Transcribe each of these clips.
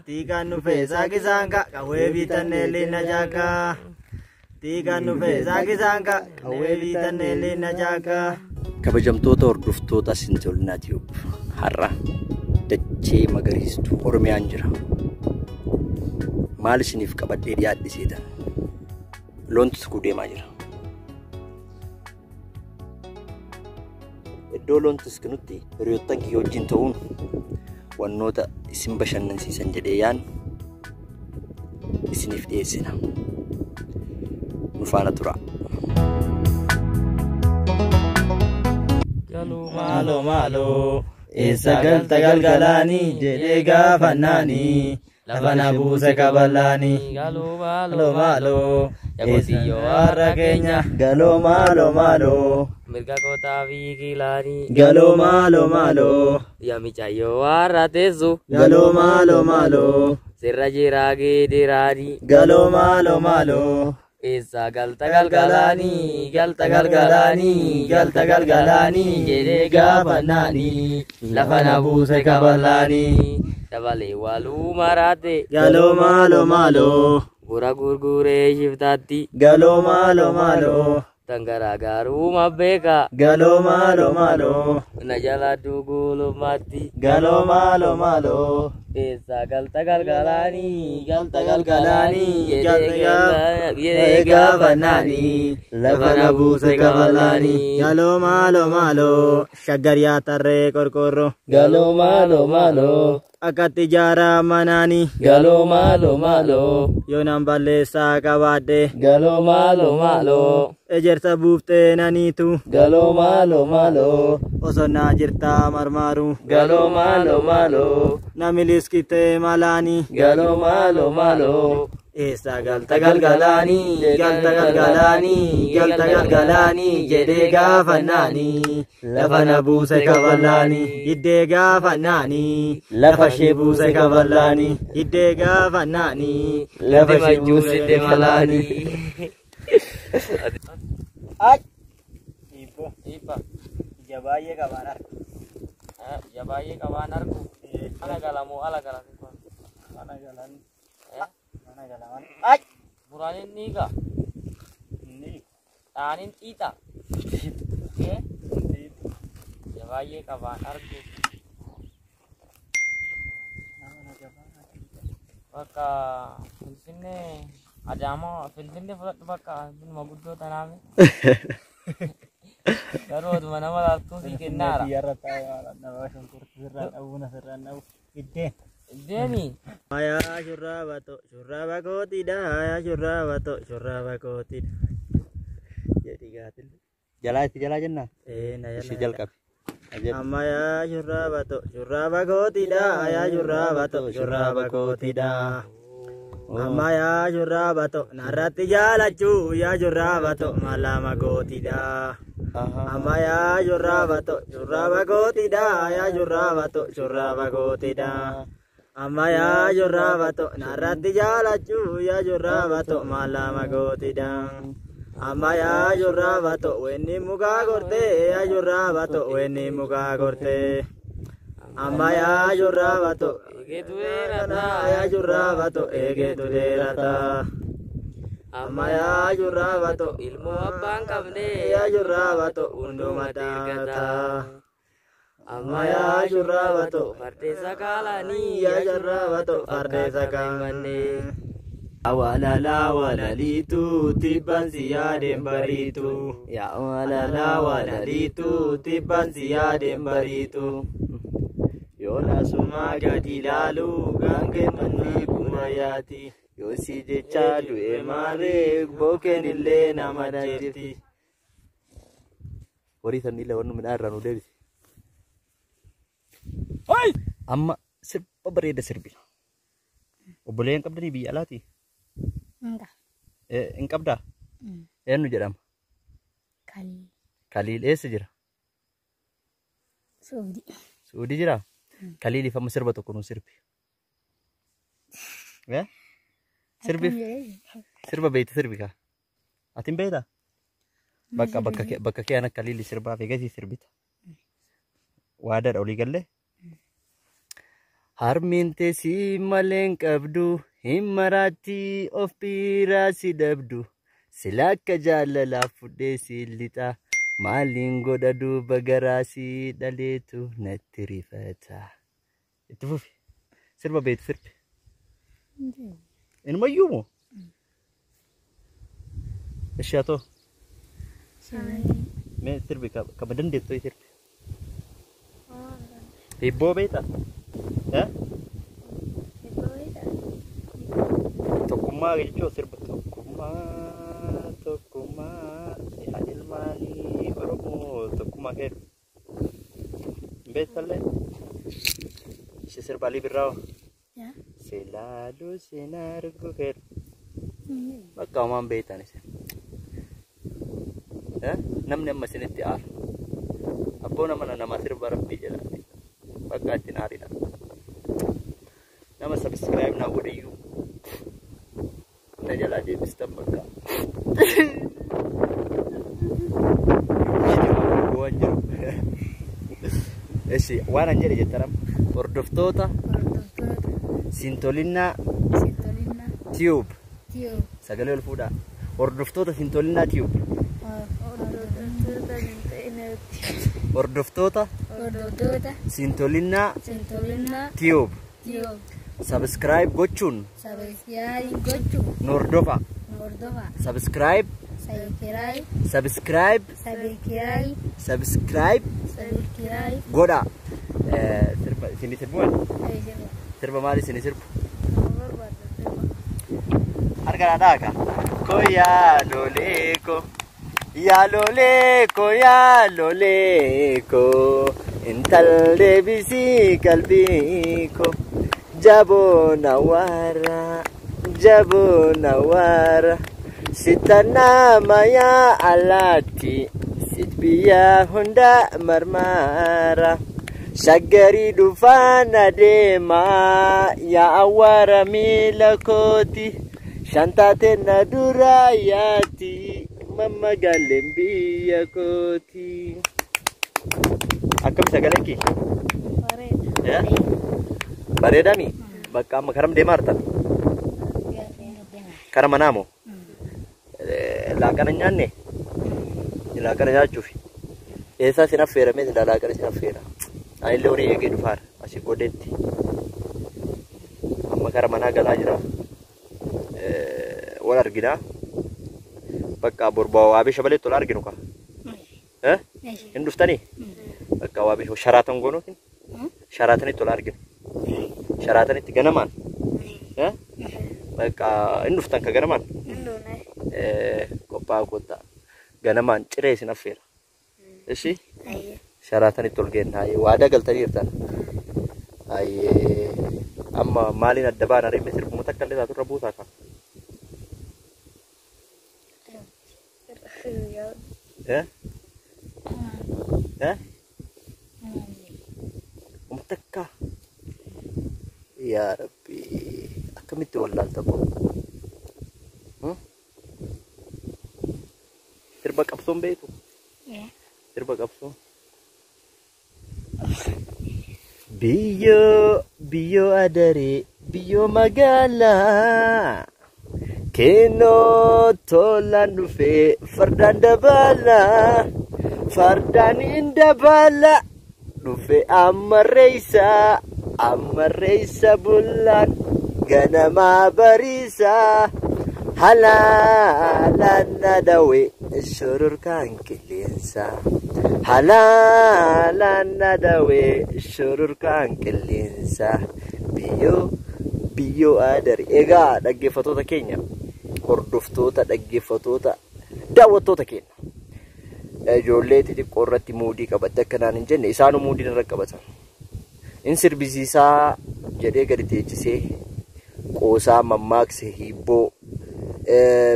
tiikaan nufe saakisaanka qawwee biitannee linna jaaka. Tiikaan nufe saakisaanka qawwee biitannee linna jaaka. Kabajamtoota hordoftoota Sintoolina Tiyuub har'a dachee magariistuu Oromiyaan jira. Maal isiniif qabadhee dhiyaadhiseetan? Loontu tokko deemaa jira. Iddoo loontu nutti hiriyoottan kiyya wajjin ta'uun wannoota isin bashannansiisan jedhee yaan isiniif dhiyeessina. Nu faana tura. Malo malo eessa galta galgalaanii jedhee gaafannaanii lafa na buuse kabalaanii. Malo malo eessa warra keenya galoo malo malo mirga kootaa fi kilaanii galoo malo malo yaa michaayoo warra teessu galoo malo malo sirra jiraagee diraanii galoo malo malo eessa galta galgalaanii jedhee gaafannaanii lafa na buuse kabalaanii. dabalee waluu maraate galoo malo malo gura gurguree shiftaatti galoo malo malo tangaraagaruu mabbeeka galoo malo malo na jala dugulummaatti galoo malo malo eessa galta galgalaanii jedhee gaafannaanii lafa na buuse kabalaanii. Galoo malo malo shaggar yaa tarree qorqorroo galoo malo malo akkatti ijaaraa manaanii galoo malo malo yoo nan balleessaa qabaadhe galoo malo malo ejersa buuftee naniitu galoo malo malo osoo naa jirtaa marmaaru galoo malo malo nami liskitee malaanii galoo malo malo eessa galta galgalaanii jedhee gaafannaanii lafa na buuse kabalaanii. Iddee gaafannaanii lafa shee buuse kabalaanii. Iddee gaafannaanii lafa shee buuse kabalaanii. Ay Ipa ija baay'ee qabaan argu. ija baay'ee qabaan argu ana galamoo ala galan Mana galan mana galaman. ay buraanin niiga Ni taanin xiixa ija baay'ee qabaan argu bakka Finfinnee Adaamaa Finfinnee fudhadhu bakka nama guddoo tanaame garuu oduma nama laaltuu sii kennaara Yarra taa'ee nama shunkurtii sirraan dhabuun asirraan dhabu iddeen. deemi Aya shurraaba kootidha aya shurraaba kootidha. Jadi gatil. Jalaa itti jalaa jennaa? Na Ishee jalqabe. amma aya shurraaba kootidha aya shurraaba kootidha. Amma ya shurraaba narratti jaalachuu ya shurraaba malama kootidha. Amma ya shurraaba kootidha ya shurraaba kootidha. Amma ya shurraaba narratti jaalachuu ya shurraaba malama kootidha. Amma ya shurraaba wenni mukaa kortee ya shurraaba wenni mukaa kortee. Amma ya shurraaba egeetu dheerata ya shurraaba eegeetu dheerata. Amma ya shurraaba ilmoo abbaan qabne ya shurraaba hunduma daata. Amma ya shurraaba fardeessa kaalanii ya shurraaba fardeessa kaanne. Awalala walalitu tibban siyaadeen bariitu. Ya awalala walalitu tibban siyaadeen bariitu. Yoona sumaa gadi ilaalu gaangeen manni kumayaati. Yoo si jecha du'e maaree bookeen illee nama jirti. Horii sanni illee wannu midhaan irraa nu deebise. Amma sirba bareeda sirbina. Obboleen qabdanii biyya alaati? Hin qabdaa? Eenyu jedhama? Kaliil eessa jira? Suudii jira? Kaliiliif amma sirba tokko nu sirbi. Sirba beekti sirbi kaa? Ati hin beektaa? Bakka kee ana Kaliili sirbaaf eegasii sirbita. Waadaadha olii gallee? harminte si malen qabdu himmarati of bira si dabdu silakka jaalala fudhe silita malin godhadu bagarasi dhaleetu natti rifata itti fufi sirba beet sirbi in mayyumo ishato me sirbi ka badan detto sirbi hibbo beeta tokkummaa jechuun sirba tokkummaa yaa ilmaanii Oromoo tokkummaa keedu beekallee ishee sirbaalii birraa silaaluu sinaargu keedu bakka homaan beetan ishee namni amma isinitti aara abboo nama sirba rabbii jedhanii bakka ittiin aaridha nama subscribe naa godhiyyuu na jalaa deebistan bakka waan jiru eshi waan an jedhe jettaram hordoftoota Sintolinnaa Tube sagalee ol fuudhaa hordoftoota Sintolinnaa Tube hordoftoota Sintolinnaa Tube subscribe gochuun Nordofa subscribe godha sini sirbuun sirba maali sini sirbu harka dhaaka ko yaa loleko intal debisi kalbiko jabo nawara sitana maya alati sitbiya hunda marmara shagari dufana dema ya awara milakoti shantate nadurayati mama galembiya koti akkam sagalaki ya bareedami bakka amma karam deemaa jirtan kara manaa moo laaqana nyaanne laaqana nyaachuuf eessaa sin affeerame sila laaqana sin affeera anillee horii eegee dhufaara asii godhetti amma kara manaa galaa jira wal arginaa bakka borbaa waabee shabalee tola arginu ka hin dhuftanii bakka waabee sharaatan goonuutin sharaatanii tola arginu sharaatanitti ganamaan bakka hin dhuftan ka ganamaan kophaa kottaa ganamaan ciree isin affeera ishi sharaatanitti ol geenna waadaa galtanii jirtan amma maaliin adda baana reemme sirbuma takka illee taatu irra buusaa ka umtakka yaa rabbi akkamitti wallaalta ko sirba qabsoon beeku sirba qabsoon biyyo adare biyyo magaalaa kennoo tolaan dhufe fardaan dabala dhufe ammarreessa bullaan ganamaa bariisa halaalaan nadawe shororkaan qilleensa halaalaan nadawe shororkaan qilleensa biyyo adare egaa dhaggeeffatoota keenya hordoftoota dhaggeeffatoota daawwattoota keenya ijoollee xixiqqoo irratti muudii qabatte akkanaan hin jenne isaanu muudiin irra qabatan in sirbisiisaa jedhee gadi teechisee qoosaa mammaakse hibboo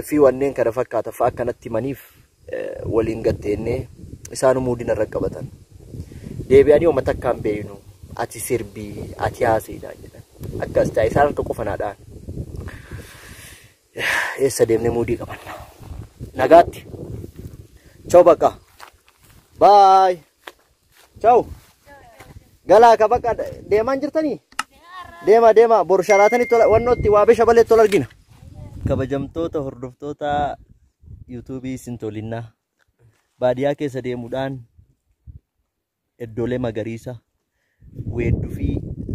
fi wanneen kana fakkaata fa'a akkanatti himaniif waliin gatteennee isaanu muudiin irra qabatan deebi'anii oma takkaan beeynu ati sirbii ati haaseedhaan jedhan akkas ta'a isaan harka qofanaadhaan eessa deemnee muudii qabanna nagaatti ciao bakka bye ciao galaa ka bakka deemaan jirtanii Deema bor sharaatanii tola wannootti waabee shabalee tola argina. Kabajamtoota hordoftoota YouTube Sintolinaa baadiyyaa keessa deemuudhaan iddoolee magariisa weedduu fi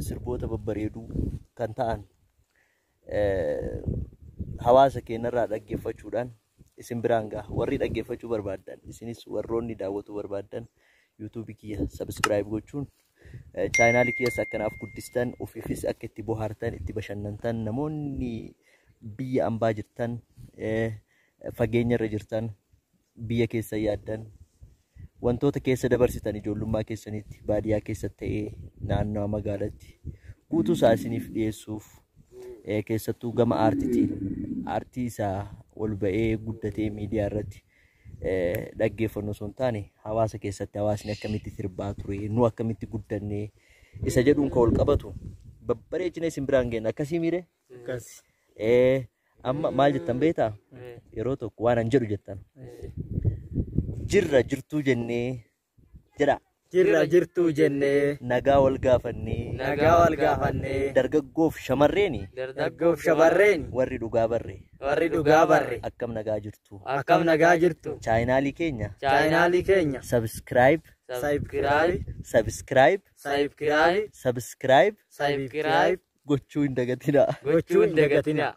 sirboota babbareeduu kan ta'an hawaasa keenyarraa dhaggeeffachuudhaan isin biraan ga'a. Warri dhaggeeffachuu barbaadan isinis warroonni daawwatuu barbaadan YouTube kiyya subscribe gochuun channel kiyya akkanaaf guddistan ofiifis akka itti bohaartan itti bashannantan namoonni biyya ambaa jirtan fageenyarra jirtan biyya keessa yaaddan wantoota keessa dabarsitan ijoollummaa keessanitti baadiyyaa keessatti ta'ee naannoo magaalaatti guutuu isaa isiniif dhiyeessuuf keessattuu gama aartiitiin aartii isaa ol ba'ee guddatee miidiyaa irratti dhaggeeffannoo osoo hin taane hawaasa keessatti hawaasni akkamitti sirbaa ture nu akkamitti guddannee isa jedhuun kan ol qabatu babbareechina isin biraan geenna akkasii miire Akkas. amma maal jettan beektaa yeroo tokko waan an jedhu jettan jirra jirtuu jennee jedha Jirra jirtuu jennee nagaa wal gaafannee nagaa wal gaafannee dargaggoof shamarreeni dargaggoof shamarreen warri dhugaa barre warri dhugaa barre akkam nagaa jirtu akkam nagaa jirtu chaayinaalii keenya chaayinaalii keenya subscribe saayibkiraayib subscribe saayibkiraayib gochuu hin dagatinaa. gochuu hin dagatinaa.